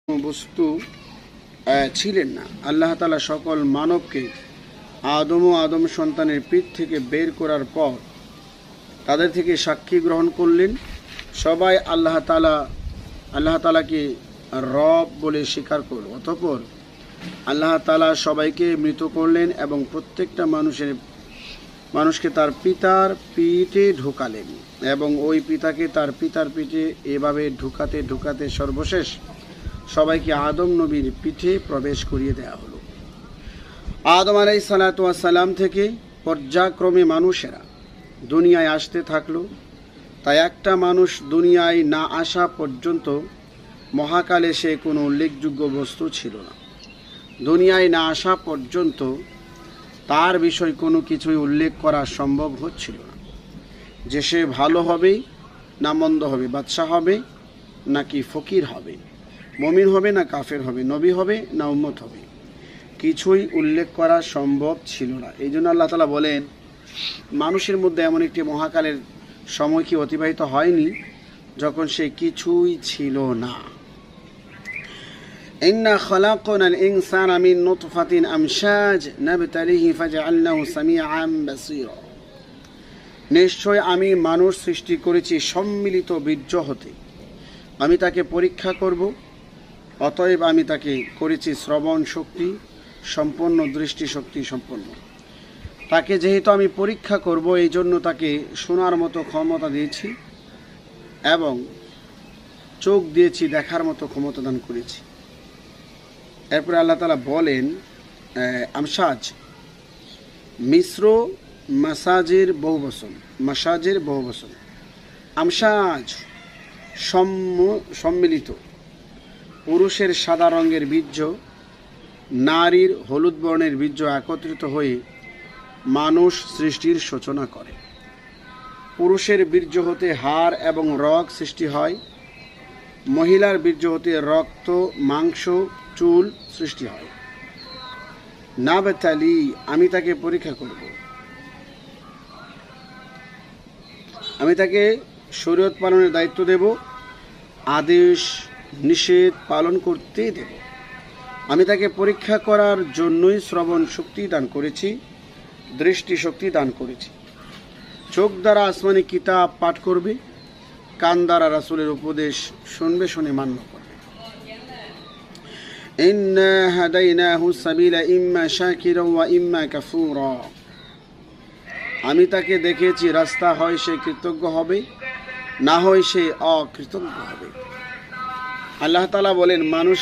বস্তু ছিলেন না। আল্লাহ তাআলা সকল মানবকে আদম ও আদম সন্তানের পিঠ থেকে বের করার পর তাদের থেকে সাক্ষী গ্রহণ করলেন। সবাই আল্লাহ তাআলাকে রব বলে স্বীকার করল। অতঃপর আল্লাহ তাআলা সবাইকে মৃত করলেন এবং প্রত্যেকটা মানুষকে তার পিতার পিঠে ঢোকালেন এবং ওই পিতাকে তার পিতার পিঠে এভাবে ঢুকাতে ঢুকাতে সর্বশেষ সবাইকে আদম নবীর পিঠে প্রবেশ করিয়ে দেওয়া হলো। আদম আলাইহিস সালাতু ওয়াস সালাম থেকে পর্যায়ক্রমে মানুষেরা দুনিয়ায় আসতে থাকলো। তাই একটা মানুষ দুনিয়ায় না আসা পর্যন্ত মহাকালে সে কোনো উল্লেখযোগ্য বস্তু ছিল না। দুনিয়ায় না আসা পর্যন্ত তার বিষয় কোনো কিছুই উল্লেখ করা সম্ভব হচ্ছিল না, যে সে ভালো হবে না মন্দ হবে, বাদশাহ হবে নাকি ফকির হবে, মুমিন হবে না কাফের হবে, নবী হবে না উম্মত হবে, কিছুই উল্লেখ করা সম্ভব ছিল না। এই জন্য আল্লাহ তাআলা বলেন, মানুষের মধ্যে এমন একটি মহাকালের সময় কি অতিবাহিত হয়নি যখন সে কিছুই ছিল না। ইন্না খালাকনাল ইনসানা মিন নুতফাতিন আমশাজ নাবতালিহি ফাজআলনাহু সামিআন বাসীরা। নিশ্চয় আমি মানুষ সৃষ্টি করেছি সম্মিলিত বীর্য হতে, আমি তাকে পরীক্ষা করব, অতএব আমি তাকে করেছি শ্রবণ শক্তি সম্পন্ন, দৃষ্টি শক্তি সম্পন্ন। তাকে যেহেতু আমি পরীক্ষা করব, এই জন্য তাকে শোনার মতো ক্ষমতা দিয়েছি এবং চোখ দিয়েছি, দেখার মতো ক্ষমতা দান করেছি। এরপরে আল্লাহ তাআলা বলেন, আমসাজ মিশ্র মাসাজের বহুবচন, মাসাজের বহুবচন। আমসাজ সম্মিলিত, পুরুষের সাদা রঙের বীর্য নারীর হলুদ বর্ণের বীর্য একত্রিত হয়ে মানুষ সৃষ্টির সূচনা করে। পুরুষের বীর্য হতে হাড় এবং রগ সৃষ্টি হয়, মহিলার বীর্য হতে রক্ত, মাংস, চুল সৃষ্টি হয়। নাবতালি, আমি তাকে পরীক্ষা করব, আমি তাকে শরীয়ত পালনের দায়িত্ব দেব, আদেশ নিষেধ পালন করতে দেব। আমি তাকে পরীক্ষা করার জন্যই শ্রবণ শক্তি দান করেছি, দৃষ্টি শক্তি দান করেছি। চোখ দ্বারা আসমানি কিতাব পাঠ করবে, কান দ্বারা রাসূলের উপদেশ শুনবে, শুনে মান্য করবে। ইন্না হাদাইনাহু সাবিলা ইম্মা শাকিরা ওয়া ইম্মা কাফুরা। আমি তাকে দেখিয়েছি রাস্তা, হয় সে কৃতজ্ঞ হবে, না হয় সে অকৃতজ্ঞ হবে। আল্লাহ তাআলা বলেন, মানুষ